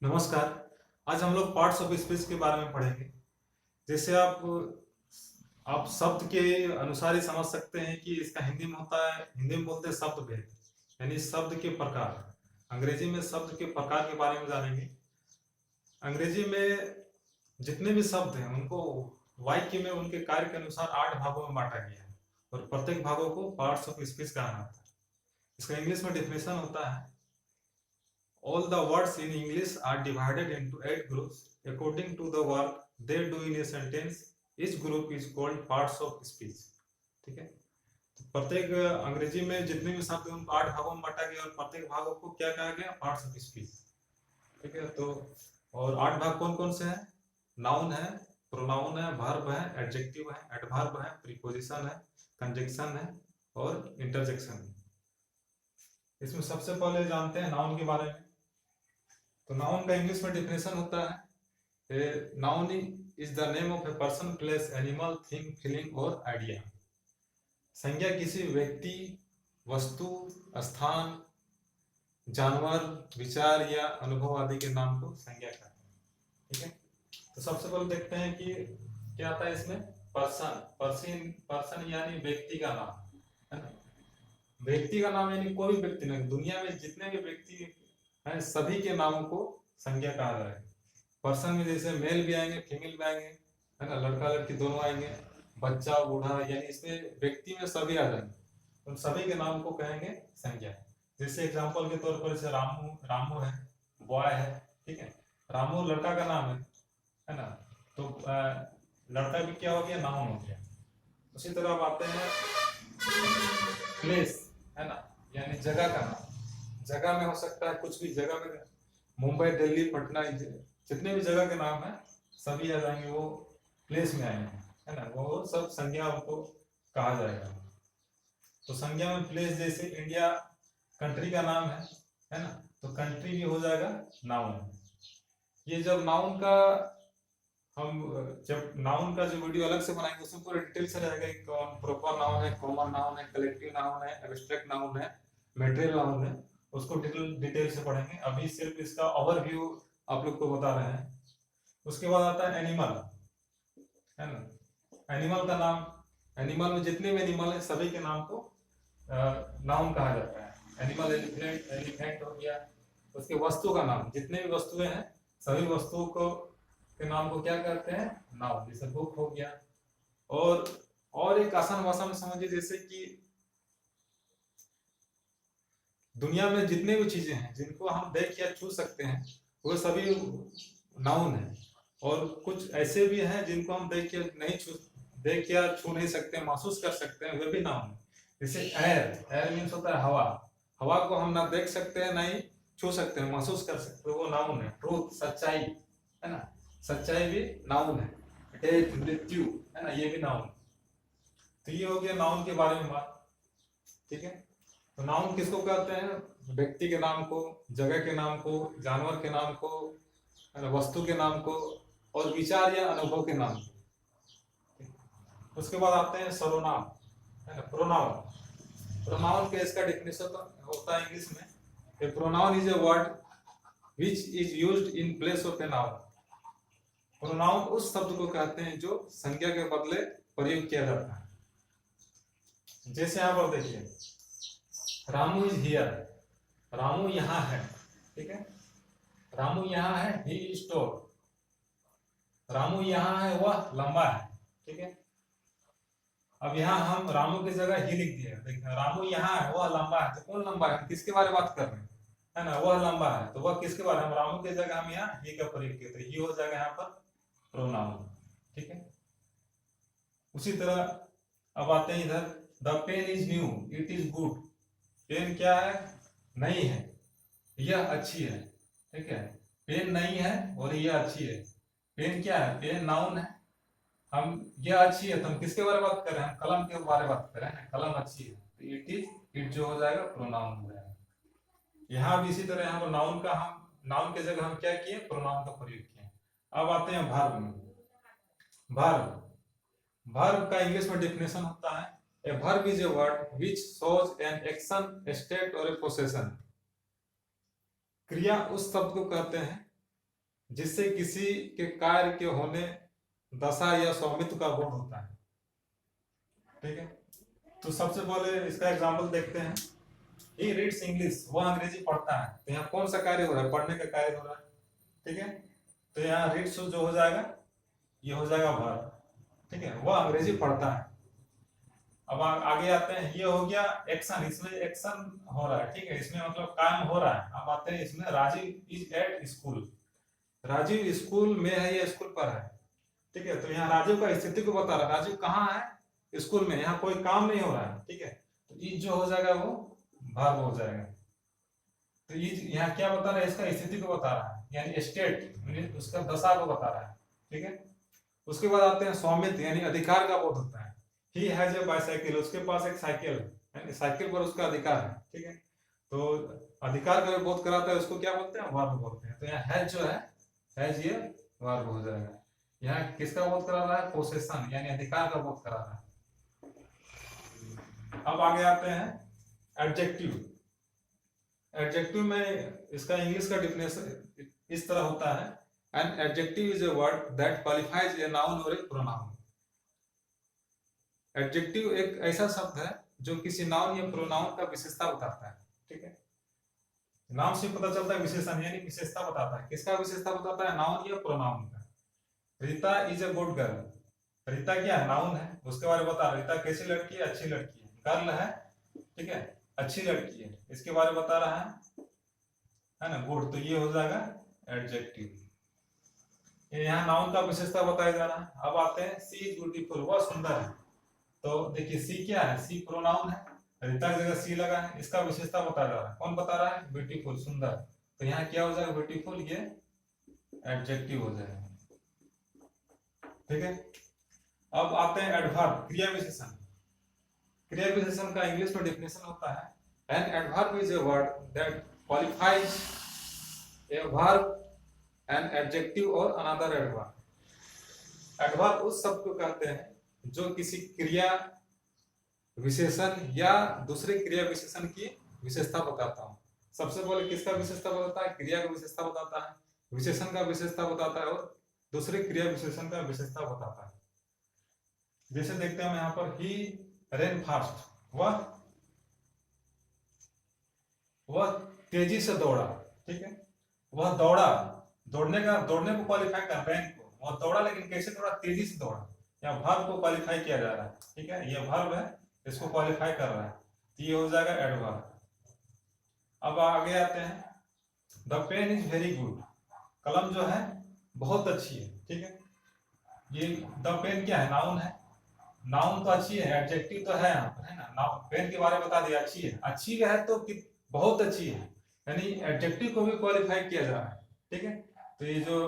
नमस्कार। आज हम लोग पार्ट्स ऑफ स्पीच के बारे में पढ़ेंगे। जैसे आप शब्द के अनुसार ही समझ सकते हैं कि इसका हिंदी में होता है, हिंदी में बोलते हैं शब्द भेद, यानी शब्द के प्रकार। अंग्रेजी में शब्द के प्रकार के बारे में जानेंगे। अंग्रेजी में जितने भी शब्द हैं उनको वाक्य में उनके कार्य के अनुसार 8 भागों में बांटा गया है और प्रत्येक भागों को पार्ट्स ऑफ स्पीच कहा जाता है। इसका इंग्लिश में डिफिनेशन होता है, all the words in English are divided into 8 groups according to the work they do in a sentence. Each group is called parts of speech. ठीक है, तो प्रत्येक अंग्रेजी में जितने भी शब्द हैं उनको 8 भागों में बांटा गया और प्रत्येक भागों को क्या कहा गया? Parts of speech. ठीक है, तो और 8 भाग कौन कौन से हैं? नाउन है, प्रोनाउन है, वर्ब है, एडजेक्टिव है, एडवर्ब है, प्रीपोजिशन है, कंजंक्शन है और इंटरजेक्शन है। इसमें सबसे पहले जानते हैं नाउन के बारे में। तो नाउन का इंग्लिश में डिफिनेशन होता है, noun is the name of a person, place, animal, thing, feeling और आइडिया। संज्ञा किसी व्यक्ति, वस्तु, स्थान, जानवर, विचार या अनुभव आदि के नाम को संज्ञा कहते हैं। ठीक है, तो सबसे पहले देखते हैं कि क्या आता है इसमें। पर्सन यानी व्यक्ति का नाम, है ना। व्यक्ति का नाम यानी कोई व्यक्ति नहीं, दुनिया में जितने भी व्यक्ति हैं सभी के नामों को संज्ञा कहा जाएगा। पर्सन में जैसे मेल भी आएंगे, फीमेल भी आएंगे, है ना, लड़का लड़की दोनों आएंगे, बच्चा, बूढ़ा, यानी इसमें व्यक्ति में सभी आ जाएंगे। उन सभी के नाम को कहेंगे संज्ञा। जैसे एग्जांपल के तौर पर जैसे रामू है, बॉय है। ठीक है, रामू लड़का का नाम है ना, तो लड़का भी क्या हो गया? नाउन हो गया। उसी तरह अब आते हैं प्लेस, है ना, यानी जगह का नाम। जगह में हो सकता है कुछ भी, जगह में मुंबई, दिल्ली, पटना, जितने भी जगह के नाम है सभी आ जाएंगे, वो प्लेस में आएंगे, है ना, वो सब संज्ञा उनको कहा जाएगा। तो संज्ञा में प्लेस, जैसे इंडिया कंट्री का नाम है ना, तो कंट्री भी हो जाएगा नाउन। ये जब नाउन का जो वीडियो अलग से बनाएंगे उसमें पूरा डिटेल से रहेगा कि कौन प्रॉपर नाउन है, कॉमन नाउन है, कलेक्टिव नाउन है, एब्स्ट्रैक्ट नाउन है, मटेरियल नाउन है। उसको डिटेल से पढ़ेंगे। अभी सिर्फ इसका ओवरव्यू आप लोग को बता रहे हैं। उसके बाद आता है एनिमल, है ना। एनिमल का नाम, एनिमल में जितने भी एनिमल है सभी के नाम को नाउन कहा जाता है। एनिमल, एलिफेंट हो गया। उसके वस्तु का नाम, जितने भी वस्तुएं हैं सभी वस्तुओं को के नाम को क्या कहते हैं? नाउन। जैसे बुक हो गया। और एक आसान भाषा में समझिए, जैसे कि दुनिया में जितने भी चीजें हैं जिनको हम देख या छू सकते हैं वो सभी नाउन है। और कुछ ऐसे भी हैं जिनको हम देख या छू नहीं सकते, महसूस कर सकते हैं, वे भी नाउन है। जैसे एयर मीन्स होता है हवा। हवा को हम ना देख सकते हैं, ना ही छू सकते हैं, महसूस कर सकते हैं, वो नाउन है। ट्रूथ, सच्चाई, है ना, सच्चाई भी नाउन है। डेथ, मृत्यु, है ना, ये भी नाउन। तो ये हो गया नाउन के बारे में बात। ठीक है, तो नाउन किसको कहते हैं? व्यक्ति के नाम को, जगह के नाम को, जानवर के नाम को, वस्तु के नाम को और विचार या अनुभव के नाम को। उसके बाद आते हैं सर्वनाम, है ना, प्रोनाउन। प्रोनाउन के इसका डेफिनेशन होता है इंग्लिश में, a pronoun is a word which is used in place of a noun. Pronoun उस शब्द को कहते हैं जो संज्ञा के बदले प्रयोग किया जाता है। जैसे यहां पर देखिए, रामू इज हियर, रामू यहाँ है। ठीक है, रामू यहाँ है, ही इज टॉल। रामू यहाँ है, वह लंबा है। ठीक है, अब यहाँ हम रामू की जगह ही लिख दिया। देखिए, रामू यहाँ है, वह लंबा है, तो कौन लंबा है? किसके बारे में बात कर रहे हैं? है ना, वह लंबा है, तो वह किसके बारे में? रामू की जगह हम यहाँ ही का प्रयोग किए, तो ही हो जाएगा यहाँ पर प्रोनाउन। ठीक है, उसी तरह अब आते हैं इधर, the pen is new, it is good. Pen क्या है? नहीं है, यह अच्छी है। ठीक है, पेन नहीं है और यह अच्छी है। पेन क्या है? पेन नाउन है। हम यह अच्छी है, तो हम किसके बारे में बात कर रहे हैं? हम कलम के बारे में बात कर रहे हैं। कलम अच्छी है, तो इट जो हो जाएगा प्रोनाउन हो जाएगा। यहाँ भी इसी तरह, यहाँ पर नाउन के जगह हम क्या किए? प्रोनाउन का प्रयोग किए। अब आते हैं वर्ब में। वर्ब का इंग्लिश में डेफिनेशन होता है, a verb is a word which shows an action, a state or a possession। क्रिया उस शब्द को कहते हैं जिससे किसी के कार्य के होने, दशा या स्वामित्व का बोध होता है। ठीक है, तो सबसे पहले इसका एग्जाम्पल देखते हैं। ही रीड्स इंग्लिश, वह अंग्रेजी पढ़ता है। तो यहाँ कौन सा कार्य हो रहा है? पढ़ने का कार्य हो रहा है। ठीक है, तो यहाँ रीड्स जो हो जाएगा, ये हो जाएगा वर्ब। ठीक है, वह अंग्रेजी पढ़ता है। अब आगे आते हैं, ये हो गया एक्शन, इसमें एक्शन हो रहा है। ठीक है, इसमें मतलब काम हो रहा है। अब आते हैं इसमें, Rajiv is at school, Rajiv school में है या स्कूल पर है। ठीक है, तो यहाँ राजीव का स्थिति को बता रहा है, राजीव कहाँ है? स्कूल में। यहाँ कोई काम नहीं हो रहा है। ठीक है, तो इज जो हो जाएगा वो वर्ब हो जाएगा। तो इज यहाँ क्या बता रहा है? इसका स्थिति को बता रहा है, यानी स्टेट, उसका दशा को बता रहा है। ठीक है, उसके बाद आते हैं स्वामित्व, यानी अधिकार का बोध होता है। ही हैज ए बाइसाइकिल, उसके पास एक साइकिल है, यानी साइकिल पर उसका अधिकार है। ठीक है, तो अधिकार का बोध कराता है, उसको क्या बोलते हैं? वर्ब बोलते हैं। तो यहाँ हैज जो है, हैज ये वर्ब हो जाएगा। यहाँ किसका बोध करा रहा है? पोसेशन, यानी अधिकार का बोध करा रहा है। अब आगे आते हैं एडजेक्टिव। एडजेक्टिव में इसका इंग्लिश का डिफिनेशन इस तरह होता है, an adjective is a word that qualifies a noun और ए प्रोनाउन। एडजेक्टिव एक ऐसा शब्द है जो किसी नाउन या प्रोनाउन का विशेषता बताता है। ठीक है, नाम से पता चलता है विशेषण, यानी विशेषता बताता है। किसका विशेषता बताता है? नाउन या प्रोनाउन का। Rita is a good girl, Rita क्या है? नाउन है, उसके बारे में बता। रीता कैसी लड़की है? अच्छी लड़की है। गर्ल है, ठीक है, अच्छी लड़की है, इसके बारे में बता रहा है ना, गुड। तो ये हो जाएगा एडजेक्टिव। यहाँ नाउन का विशेषता बताया जा रहा है। अब आते हैं सी इज ब्यूटीफुल, वह सुंदर है। तो देखिए सी क्या है? सी प्रोनाउन है, रीता की जगह सी लगा है, इसका विशेषता बता जा रहा है। कौन बता रहा है? ब्यूटीफुल, सुंदर। तो यहाँ क्या हो जाएगा? ब्यूटीफुल, ये एडजेक्टिव हो जाएगा। ठीक है, अब आते हैं एडवर्ब, क्रिया विशेषण। क्रिया विशेषण का इंग्लिश में डिफिनेशन होता है, an adverb is a word that qualifies a verb, an adjective और अनदर एडवर्ब। एडवर्ब उस शब्द को कहते हैं जो किसी क्रिया विशेषण या दूसरे क्रिया विशेषण की विशेषता बताता हूँ। सबसे पहले किसका विशेषता बताता है? क्रिया का विशेषता बताता है, विशेषण का विशेषता बताता है, और दूसरे क्रिया विशेषण का विशेषता बताता है। जैसे देखते हैं हम यहाँ पर, ही रन फास्ट, वह तेजी से दौड़ा। ठीक है, वह दौड़ा, दौड़ने को क्वालिफाई कर, रैन को, वह दौड़ा, लेकिन कैसे दौड़ा? तेजी से दौड़ा। या वर्ब को क्वालिफाई किया जा रहा है। ठीक है, ये वर्ब है, इसको क्वालिफाई कर रहा है, तो ये हो जाएगा एडवर्ब। अब आगे आते हैं, the pen is very good, कलम जो है बहुत अच्छी है। ठीक है, ये द पेन क्या है? नाउन है, नाउन तो अच्छी है, एडजेक्टिव तो है यहाँ पर, है ना। नाउन पेन के बारे में बता दिया, अच्छी है, अच्छी है तो बहुत अच्छी है, यानी एडजेक्टिव को भी क्वालिफाई किया जा रहा है। ठीक है, तो ये जो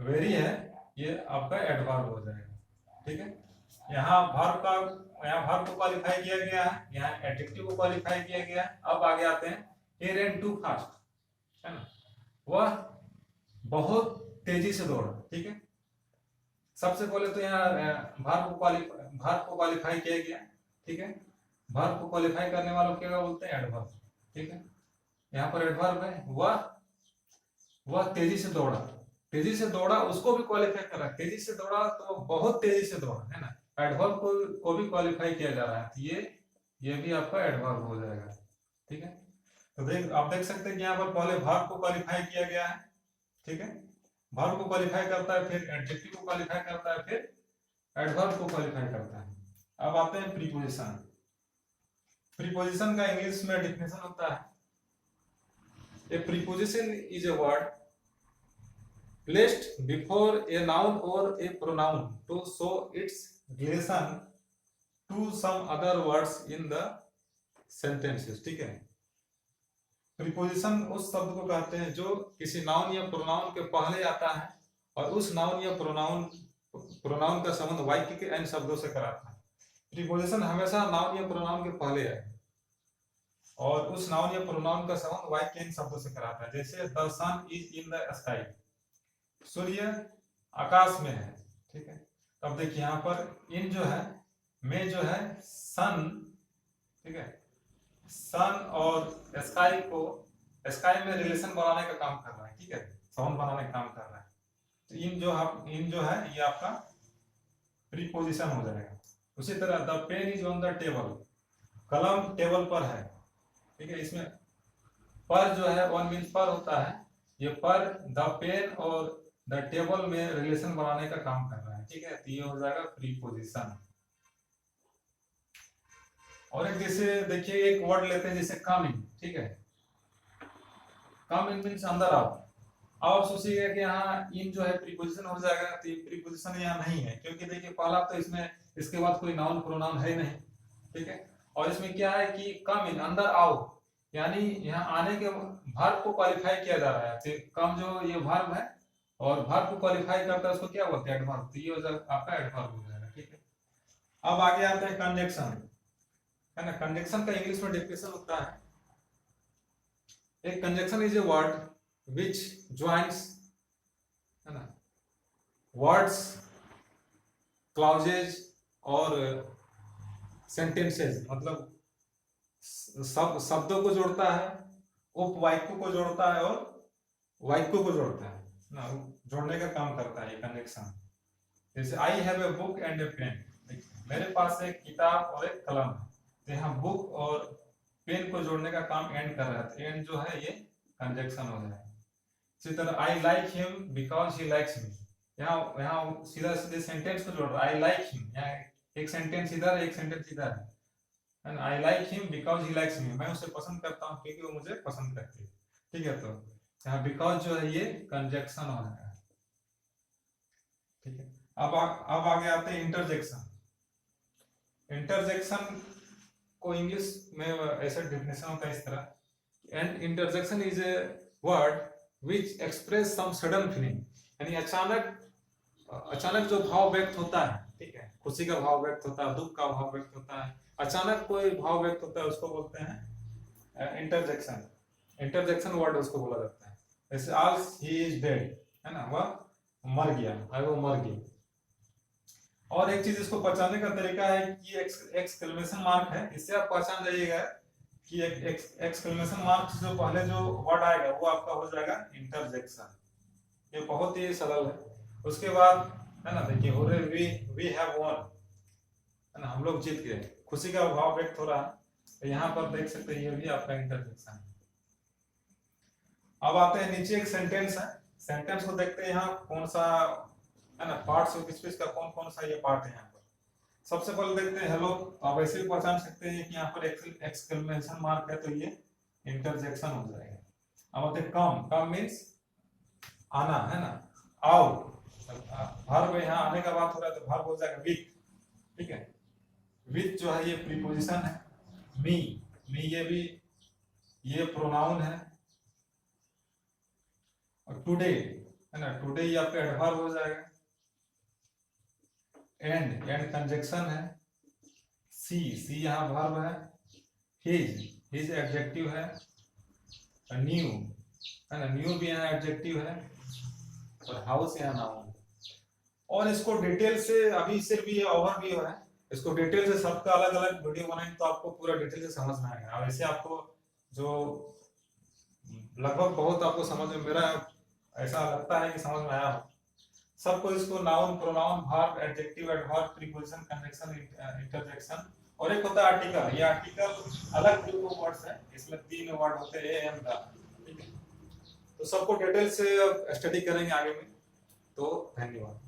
वेरी है, ये आपका एडवर्ब हो जाएगा। ठीक है, यहाँ वर्ब को क्वालिफाई किया गया है, यहाँ एडजेक्टिव को क्वालिफाई किया गया है। अब आगे आते हैं, he ran too fast, है ना, वह बहुत तेजी से दौड़ा। ठीक है, सबसे पहले तो यहाँ वर्ब को क्वालिफाई किया गया। ठीक है, वर्ब को क्वालिफाई करने वालों क्या बोलते हैं? एडवर्ब। ठीक है, यहाँ पर एडवर्ब है, वह तेजी से दौड़ा, तेजी से दौड़ा, उसको भी क्वालिफाई कर रहा है। तेजी से दौड़ा तो बहुत तेजी से दौड़ा, है ना, एडवर्ब को भी क्वालिफाई किया जा रहा है, तो ये भी आपका एडवर्ब हो जाएगा। ठीक है, तो आप देख सकते हैं कि यहाँ पर पहले वर्ब को क्वालिफाई किया गया है। ठीक है, वर्ब को क्वालिफाई करता है, फिर एडजेक्टिव को क्वालिफाई करता है, फिर एडवर्ब को क्वालिफाई करता है। अब आते हैं प्रीपोजिशन। प्रीपोजिशन का इंग्लिश में डिफिनेशन होता है, ए preposition is a word placed before a noun or a pronoun to show its relation to some other words in the sentences। ठीक है, प्रीपोजिशन उस शब्द को कहते हैं जो किसी नाउन या प्रोनाउन के पहले आता है और उस नाउन या प्रोनाउन का संबंध वाक्य के अन्य शब्दों से कराता है। प्रीपोजिशन हमेशा नाउन या प्रोनाउन के पहले है और उस नाउन या प्रोनाउन का संबंध वाक्य के अन्य शब्दों से कराता है। जैसे the sun is in the sky, सूर्य आकाश में है। ठीक है, अब देखिए यहाँ पर इन जो है, में जो है सन, ठीक है, सन और स्काई में रिलेशन बनाने का काम कर रहा है। ठीक है, संबंध बनाने का काम कर रहा है। तो इन जो है ये आपका प्रीपोजिशन हो जाएगा। उसी तरह the pen is on the table, कलम टेबल पर है, ठीक है। इसमें पर जो है वन मीन्स पर होता है, ये पर द पेन और द टेबल में रिलेशन बनाने का काम कर रहा है, ठीक है। तो ये हो जाएगा प्रीपोजिशन। और एक जैसे देखिए एक वर्ड लेते हैं जैसे कम इन, ठीक है। कम इन मीन्स अंदर आओ। आप सोचिएगा कि यहाँ इन जो है प्रीपोजिशन हो जाएगा, तो ये प्रीपोजिशन यहाँ नहीं है, क्योंकि देखिए पहला तो इसमें इसके बाद कोई नाउन प्रोनाउन है नहीं, ठीक है। और इसमें क्या है कि कम इन अंदर आओ, यानी यहाँ आने के वर्ब को क्वालिफाई किया जा रहा है। तो कम जो ये वर्ब है और वर्ब को क्वालिफाई करता है उसको क्या बोलते हैं, एडवर्ब। तो ये हो जाएगा आपका एडवर्ब हो जाएगा, ठीक है। अब आगे आता है कंजंक्शन, है ना। कंजंक्शन का इंग्लिश में डेफिनेशन होता है, एक conjunction is a word which joins, है ना, words, clauses और sentences, मतलब सब शब्दों को जोड़ता है, उपवाक्यों को जोड़ता है और वाक्यों को जोड़ता है ना, जोड़ने का काम करता है ये कंजंक्शन। जैसे I have a book and a pen, मेरे पास एक किताब और एक कलम है, तो यहाँ बुक और पेन को जोड़ने का काम एंड कर रहा है, तो एंड जो है ये कंजंक्शन हो जाएगा। इसी तरह I like him because he likes me, यहाँ सीधा सीधे सेंटेंस को जोड़ रहा है, आई लाइक हिम, यहाँ एक सेंटेंस इधर एक सेंटेंस इधर है, I like him because he likes me, मैं उसे पसंद करता हूँ क्योंकि वो मुझे पसंद करती है, ठीक है। तो यहाँ बिकॉज जो है ये कंजंक्शन हो रहा है, ठीक है। अब आगे आते हैं इंटरजेक्शन। इंटरजेक्शन को इंग्लिश में ऐसा डेफिनेशन होता है इस तरह, and interjection is a word which express some sudden feeling, यानी अचानक जो भाव व्यक्त होता है, ठीक है। खुशी का भाव व्यक्त होता है, दुख का भाव व्यक्त होता है, अचानक कोई भाव व्यक्त होता है, उसको बोलते हैं इंटरजेक्शन। इंटरजेक्शन वर्ड उसको बोला जाता है। जैसे आज ही इज डेड, है ना, वह मर गया है, वो मर गई। और एक चीज इसको पहचानने का तरीका है कि एक्सक्लेमेशन मार्क है, इससे आप पहचान जाइएगा कि एक्सक्लेमेशन मार्क से जो पहले जो वर्ड आएगा वो आपका हो जाएगा इंटरजेक्शन। ये बहुत ही सरल है। उसके बाद है ना, देखिए हो रहे वी हैव वन, है ना, हम लोग जीत गए, खुशी का भाव व्यक्त हो रहा है, तो यहाँ पर देख सकते हैं ये भी आपका इंटरजेक्शन है। अब आते हैं नीचे एक सेंटेंस है, सेंटेंस को देखते हैं यहाँ कौन सा, है ना, पार्ट्स ऑफ स्पीच का कौन कौन सा ये पार्ट है। यहाँ पर सबसे पहले देखते हैं हेलो, तो आप ऐसे भी पहचान सकते हैं कि यहाँ पर एक्सक्लेमेशन मार्क है, तो ये इंटरजेक्शन हो जाएगा। अब आते हैं कम मीन्स आना, है ना, आओ, वर्ब यहाँ आने का बात हो रहा है तो वर्ब हो जाएगा विथ, ठीक है। विथ जो है ये प्रीपोजिशन है, मी ये भी ये प्रोनाउन है, और टुडे, है ना, टुडे ये आपका एडवर्ब हो जाएगा। एंड कंजंक्शन है, सी यहाँ वर्ब है, हिज एडजेक्टिव है, न्यू, है ना, न्यू भी यहाँ एडजेक्टिव है, और हाउस यहाँ नाउन। और इसको डिटेल से अभी सिर्फ ये ओवरव्यू है, इसको डिटेल से सबका अलग अलग वीडियो बनाएंगे तो आपको पूरा डिटेल से समझ में आएगा। और ऐसे आपको जो लगभग बहुत आपको समझ में, मेरा ऐसा लगता है कि समझ में आया हो सबको। इसको noun, pronoun, verb, adjective, adverb, preposition, conjunction, interjection, और एक होता है आर्टिकल। ये आर्टिकल अलग ग्रुप ऑफ वर्ड्स है, इसमें 3 वर्ड होते हैं, ए एम द, ठीक है। तो सबको डिटेल से स्टडी करेंगे आगे में। तो धन्यवाद।